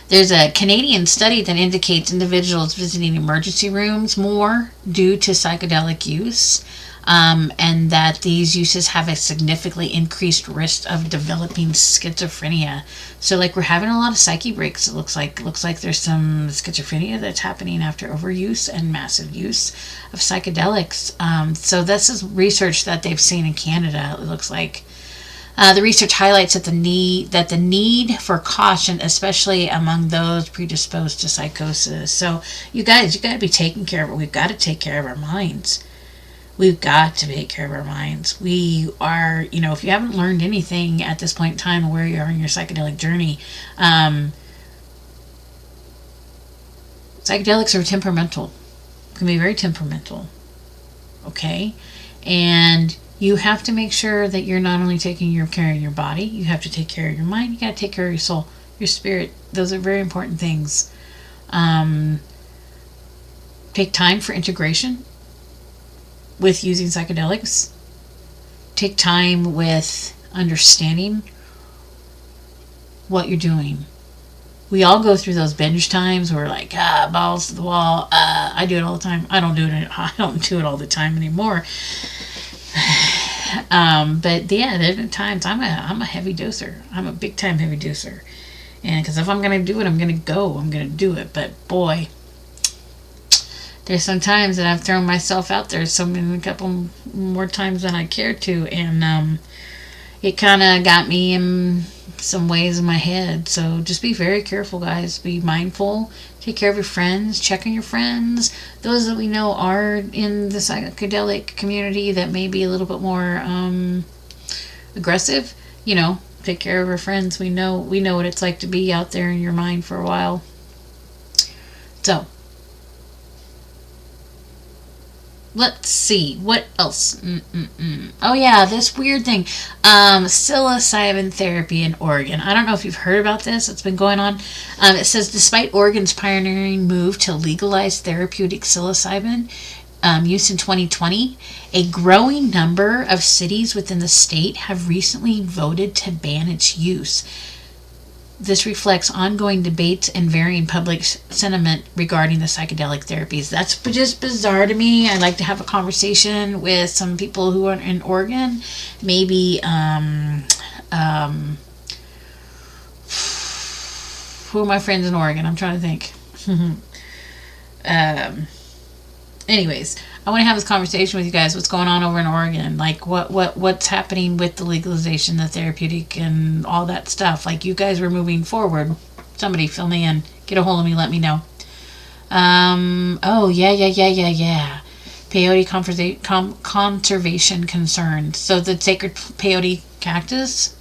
There's a Canadian study that indicates individuals visiting emergency rooms more due to psychedelic use, and that these uses have a significantly increased risk of developing schizophrenia. So, like, we're having a lot of psyche breaks. It looks like there's some schizophrenia that's happening after overuse and massive use of psychedelics. So this is research that they've seen in Canada. It looks like. The research highlights that the need for caution, especially among those predisposed to psychosis. So, you guys, you got to be taking care of it. We've got to take care of our minds. We've got to take care of our minds. We are, if you haven't learned anything at this point in time where you are in your psychedelic journey, psychedelics are temperamental. Can be very temperamental. Okay? And you have to make sure that you're not only taking care of your body, you have to take care of your mind, you got to take care of your soul, your spirit. Those are very important things. Take time for integration with using psychedelics. Take time with understanding what you're doing. We all go through those binge times where we're like, balls to the wall. I do it all the time. I don't do it all the time anymore. But yeah, there have been times I'm a heavy doser. I'm a big time heavy doser, and because if I'm gonna do it, I'm gonna do it. But boy, there's some times that I've thrown myself out there a couple more times than I cared to, and it kind of got me in some ways in my head. So just be very careful, guys. Be mindful. Take care of your friends. Check on your friends. Those that we know are in the psychedelic community that may be a little bit more aggressive. Take care of our friends. We know what it's like to be out there in your mind for a while. So, let's see, what else? Oh yeah, this weird thing. Psilocybin therapy in Oregon. I don't know if you've heard about this. It's been going on. It says, despite Oregon's pioneering move to legalize therapeutic psilocybin use in 2020, a growing number of cities within the state have recently voted to ban its use. This reflects ongoing debates and varying public sentiment regarding the psychedelic therapies. That's just bizarre to me. I'd like to have a conversation with some people who are in Oregon. Maybe, who are my friends in Oregon? I'm trying to think. Anyways, I want to have this conversation with you guys. What's going on over in Oregon? Like, what's happening with the legalization, the therapeutic, and all that stuff? Like, you guys were moving forward. Somebody fill me in. Get a hold of me. Let me know. Oh, yeah. Peyote conservation concerns. So the sacred peyote cactus,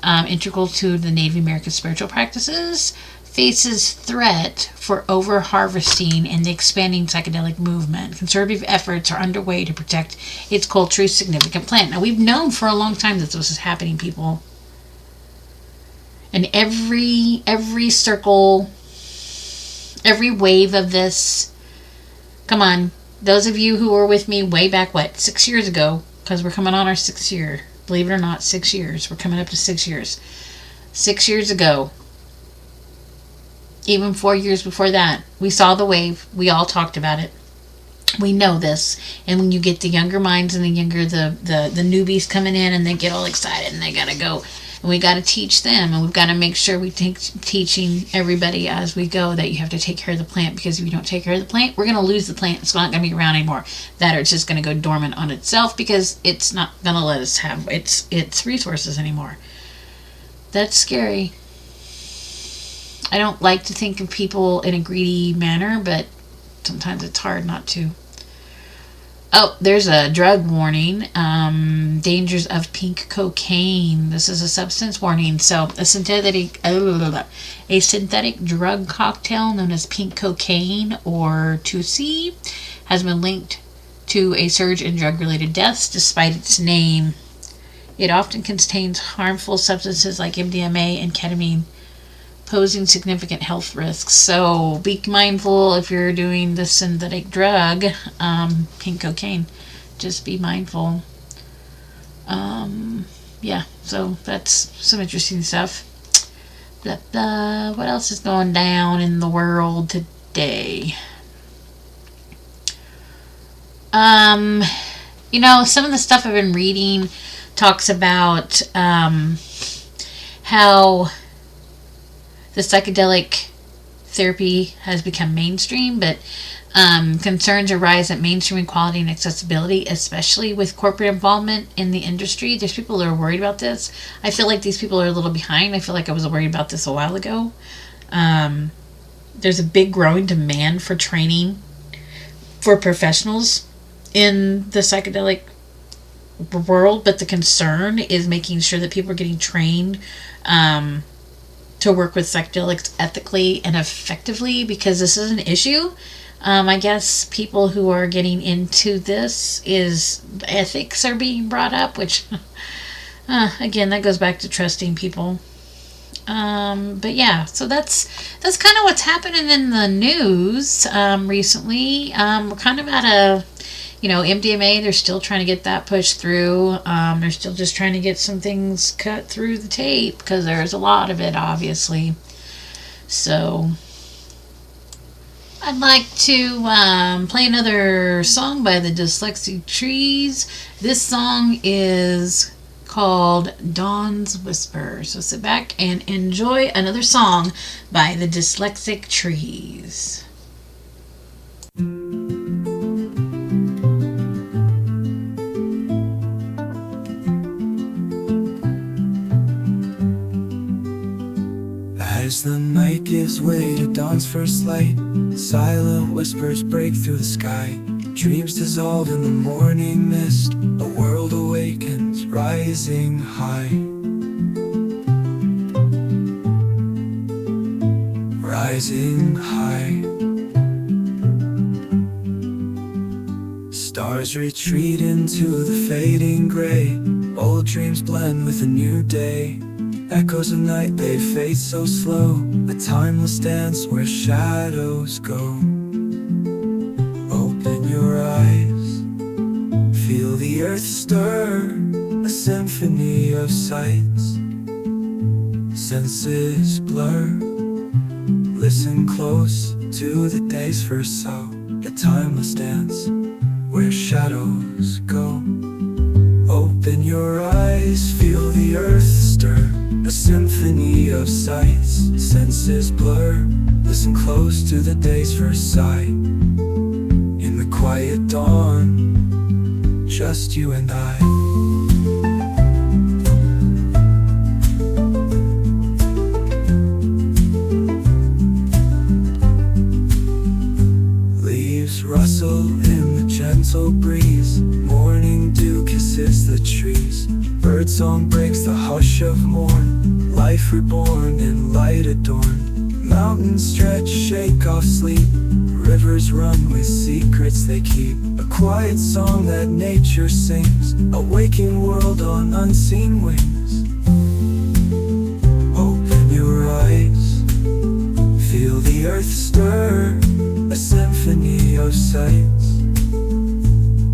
integral to the Native American spiritual practices, faces threat for over-harvesting and the expanding psychedelic movement. Conservative efforts are underway to protect its culturally significant plant. Now, we've known for a long time that this is happening, people. And every circle, every wave of this, come on, those of you who were with me way back, 6 years ago, because we're coming on our 6th year. Believe it or not, 6 years. We're coming up to 6 years. 6 years ago, even 4 years before that, we saw the wave. We all talked about it. We know this. And when you get the younger minds and the younger, the newbies coming in, and they get all excited and they got to go. And we got to teach them, and we've got to make sure we take teaching everybody as we go that you have to take care of the plant, because if you don't take care of the plant, we're going to lose the plant. It's not going to be around anymore. That, or it's just going to go dormant on itself because it's not going to let us have its resources anymore. That's scary. I don't like to think of people in a greedy manner, but sometimes it's hard not to. Oh, there's a drug warning. Dangers of pink cocaine. This is a substance warning. So a synthetic drug cocktail known as pink cocaine, or 2C, has been linked to a surge in drug-related deaths despite its name. It often contains harmful substances like MDMA and ketamine, posing significant health risks. So be mindful if you're doing the synthetic drug, pink cocaine. Just be mindful. Yeah, so that's some interesting stuff. Blah, blah. What else is going down in the world today? Some of the stuff I've been reading talks about how the psychedelic therapy has become mainstream, but concerns arise at mainstream quality and accessibility, especially with corporate involvement in the industry. There's people that are worried about this. I feel like these people are a little behind. I feel like I was worried about this a while ago. There's a big growing demand for training for professionals in the psychedelic world, but the concern is making sure that people are getting trained to work with psychedelics ethically and effectively, because this is an issue. I guess people who are getting into this ethics are being brought up, which again, that goes back to trusting people. But yeah, so that's kind of what's happening in the news recently. We're kind of at a, MDMA, they're still trying to get that pushed through. They're still just trying to get some things cut through the tape, because there's a lot of it, obviously. So I'd like to play another song by the Dyslexic Trees. This song is called Dawn's Whisper. So sit back and enjoy another song by the Dyslexic Trees. As the night gives way to dawn's first light, silent whispers break through the sky. Dreams dissolve in the morning mist, a world awakens, rising high. Rising high. Stars retreat into the fading gray, old dreams blend with a new day. Echoes of night, they fade so slow, a timeless dance where shadows go. Open your eyes, feel the earth stir, a symphony of sights. Senses blur, listen close to the day's first sound, a timeless dance where shadows go. Open your eyes, feel the earth stir, a symphony of sights. Senses blur, listen close to the day's first sight. In the quiet dawn, just you and I. Leaves rustle in the gentle breeze, morning dew kisses the trees. Birdsong breaks the hush of morn, life reborn in light adorned. Mountains stretch, shake off sleep, rivers run with secrets they keep. A quiet song that nature sings, a waking world on unseen wings. Open your eyes, feel the earth stir, a symphony of sights.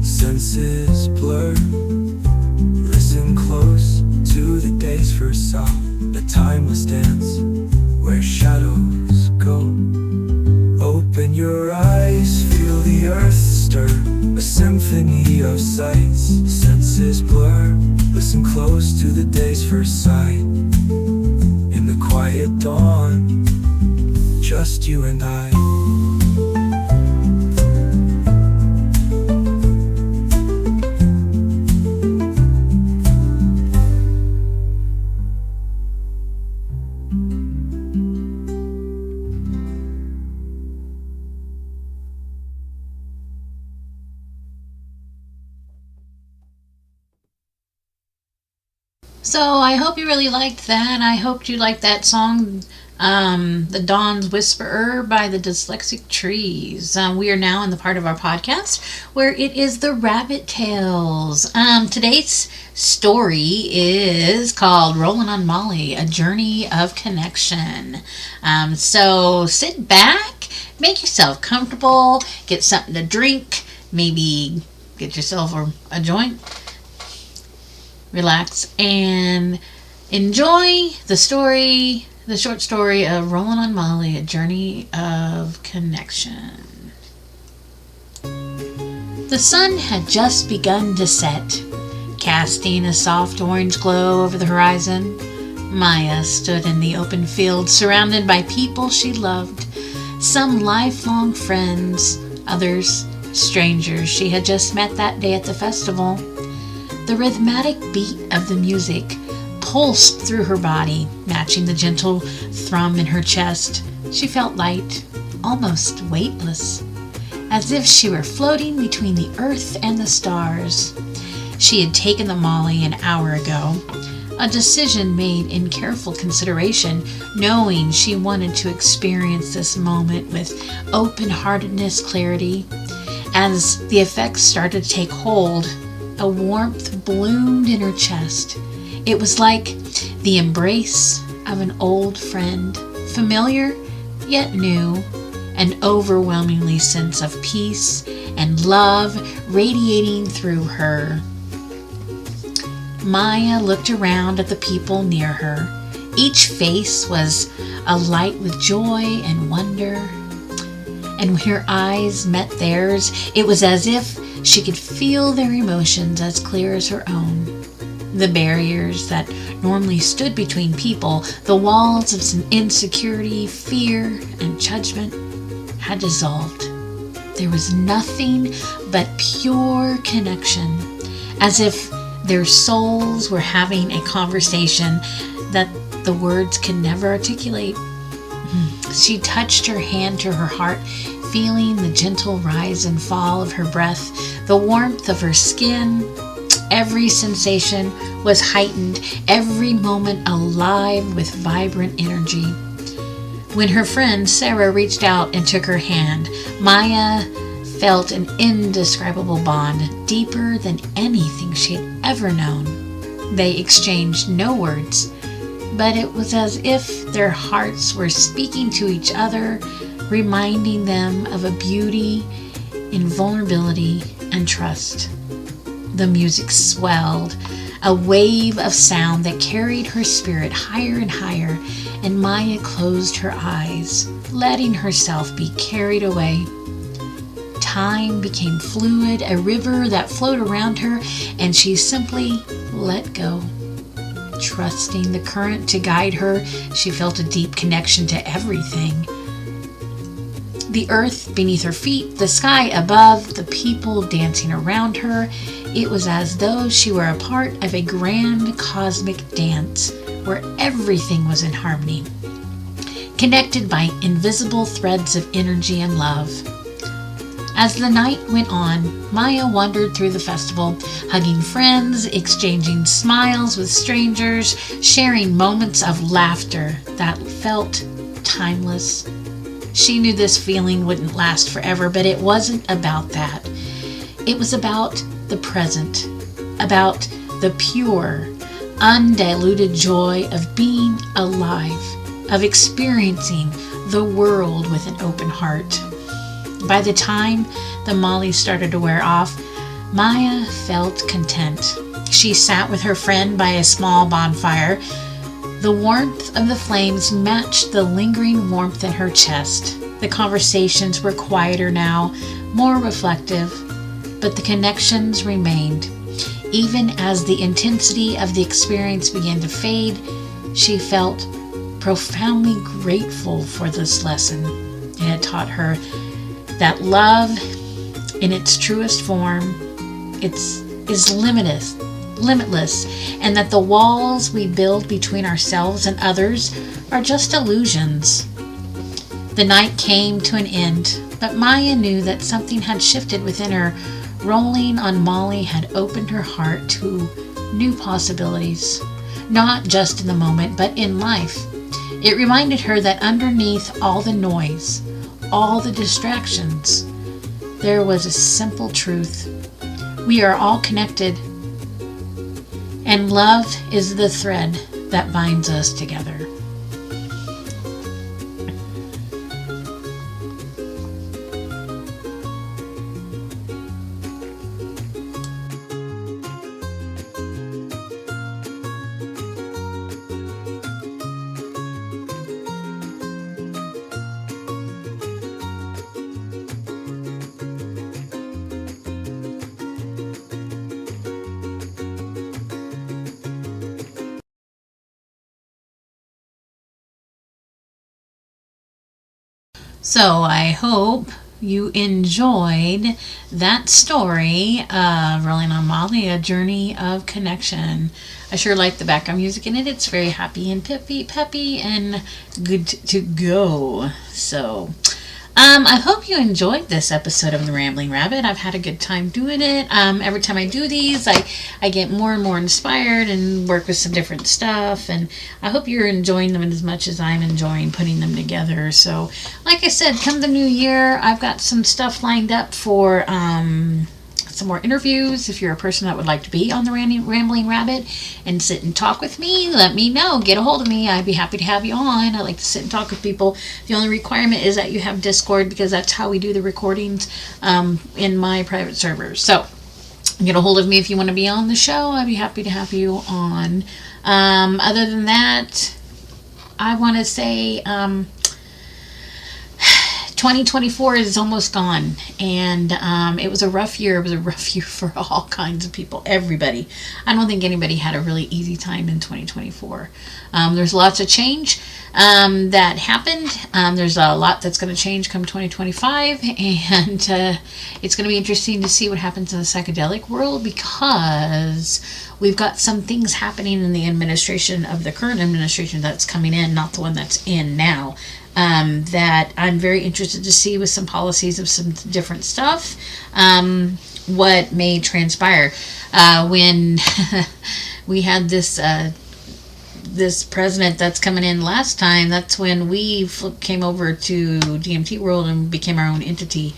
Senses blur, listen close to the day's first song, the timeless dance where shadows go. Open your eyes, feel the earth stir, a symphony of sights. Senses blur, listen close to the day's first sight. In the quiet dawn, just you and I. So I hope you really liked that. I hope you liked that song, The Dawn's Whisperer by the Dyslexic Trees. We are now in the part of our podcast where it is the Rabbit Tales. Today's story is called Rollin' on Molly, A Journey of Connection. So sit back, make yourself comfortable, get something to drink, maybe get yourself a joint. Relax and enjoy the short story of Rollin' on Molly, A Journey of Connection. The sun had just begun to set, casting a soft orange glow over the horizon. Maya stood in the open field, surrounded by people she loved, some lifelong friends, others strangers she had just met that day at the festival. The rhythmic beat of the music pulsed through her body, matching the gentle thrum in her chest. She felt light, almost weightless, as if she were floating between the earth and the stars. She had taken the Molly an hour ago, a decision made in careful consideration, knowing she wanted to experience this moment with open-heartedness, clarity. As the effects started to take hold, a warmth bloomed in her chest. It was like the embrace of an old friend, familiar yet new, an overwhelmingly sense of peace and love radiating through her. Maya looked around at the people near her. Each face was alight with joy and wonder. And when her eyes met theirs, it was as if she could feel their emotions as clear as her own. The barriers that normally stood between people, the walls of some insecurity, fear, and judgment, had dissolved. There was nothing but pure connection, as if their souls were having a conversation that the words could never articulate. She touched her hand to her heart, feeling the gentle rise and fall of her breath, the warmth of her skin. Every sensation was heightened, every moment alive with vibrant energy. When her friend Sarah reached out and took her hand, Maya felt an indescribable bond, deeper than anything she had ever known. They exchanged no words, but it was as if their hearts were speaking to each other, reminding them of a beauty in vulnerability and trust. The music swelled, a wave of sound that carried her spirit higher and higher, and Maya closed her eyes, letting herself be carried away. Time became fluid, a river that flowed around her, and she simply let go. Trusting the current to guide her, she felt a deep connection to everything. The earth beneath her feet, the sky above, the people dancing around her. It was as though she were a part of a grand cosmic dance where everything was in harmony, connected by invisible threads of energy and love. As the night went on, Maya wandered through the festival, hugging friends, exchanging smiles with strangers, sharing moments of laughter that felt timeless. She knew this feeling wouldn't last forever, but it wasn't about that. It was about the present, about the pure, undiluted joy of being alive, of experiencing the world with an open heart. By the time the Molly started to wear off, Maya felt content. She sat with her friend by a small bonfire. The warmth of the flames matched the lingering warmth in her chest. The conversations were quieter now, more reflective, but the connections remained. Even as the intensity of the experience began to fade, she felt profoundly grateful for this lesson. It had taught her that love in its truest form is limitless, and that the walls we build between ourselves and others are just illusions. The night came to an end, but Maya knew that something had shifted within her. Rolling on Molly had opened her heart to new possibilities, not just in the moment, but in life. It reminded her that underneath all the noise, all the distractions, there was a simple truth. We are all connected, and love is the thread that binds us together. So I hope you enjoyed that story of Rolling on Molly, A Journey of Connection. I sure like the background music in it. It's very happy and peppy and good to go. So I hope you enjoyed this episode of The Rambling Rabbit. I've had a good time doing it. Every time I do these, I get more and more inspired and work with some different stuff. And I hope you're enjoying them as much as I'm enjoying putting them together. So, like I said, come the new year, I've got some stuff lined up for some more interviews. If you're a person that would like to be on the Rambling Rabbit and sit and talk with me, let me know. Get a hold of me. I'd be happy to have you on. I like to sit and talk with people. The only requirement is that you have Discord, because that's how we do the recordings in my private servers. So get a hold of me if you want to be on the show. I'd be happy to have you on. Other than that, I want to say 2024 is almost gone, and it was a rough year. It was a rough year for all kinds of people, everybody. I don't think anybody had a really easy time in 2024. There's lots of change that happened. There's a lot that's going to change come 2025, and it's going to be interesting to see what happens in the psychedelic world, because we've got some things happening in the administration of the current administration that's coming in, not the one that's in now. That I'm very interested to see with some policies of some different stuff, what may transpire. When we had this president that's coming in last time, that's when we came over to DMT World and became our own entity,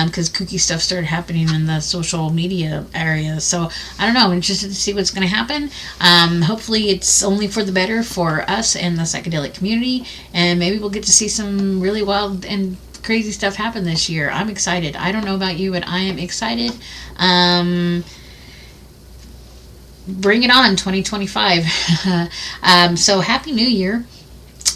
because kooky stuff started happening in the social media area. So I don't know, I'm interested to see what's going to happen. Hopefully it's only for the better for us and the psychedelic community, and maybe we'll get to see some really wild and crazy stuff happen this year. I'm excited. I don't know about you, but I am excited. Bring it on, 2025. So happy New Year.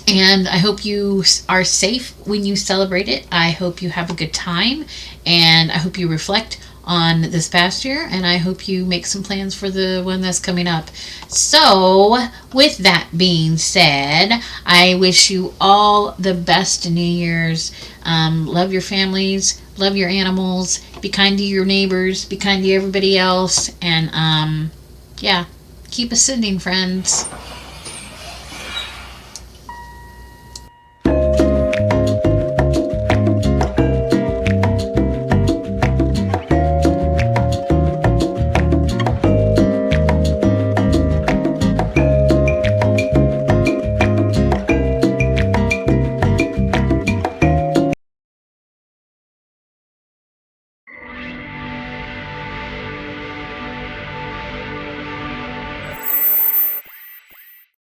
And I hope you are safe when you celebrate it. I hope you have a good time, and I hope you reflect on this past year, and I hope you make some plans for the one that's coming up. So, with that being said, I wish you all the best in New Year's. Love your families, love your animals, be kind to your neighbors, be kind to everybody else, and yeah, keep ascending, friends.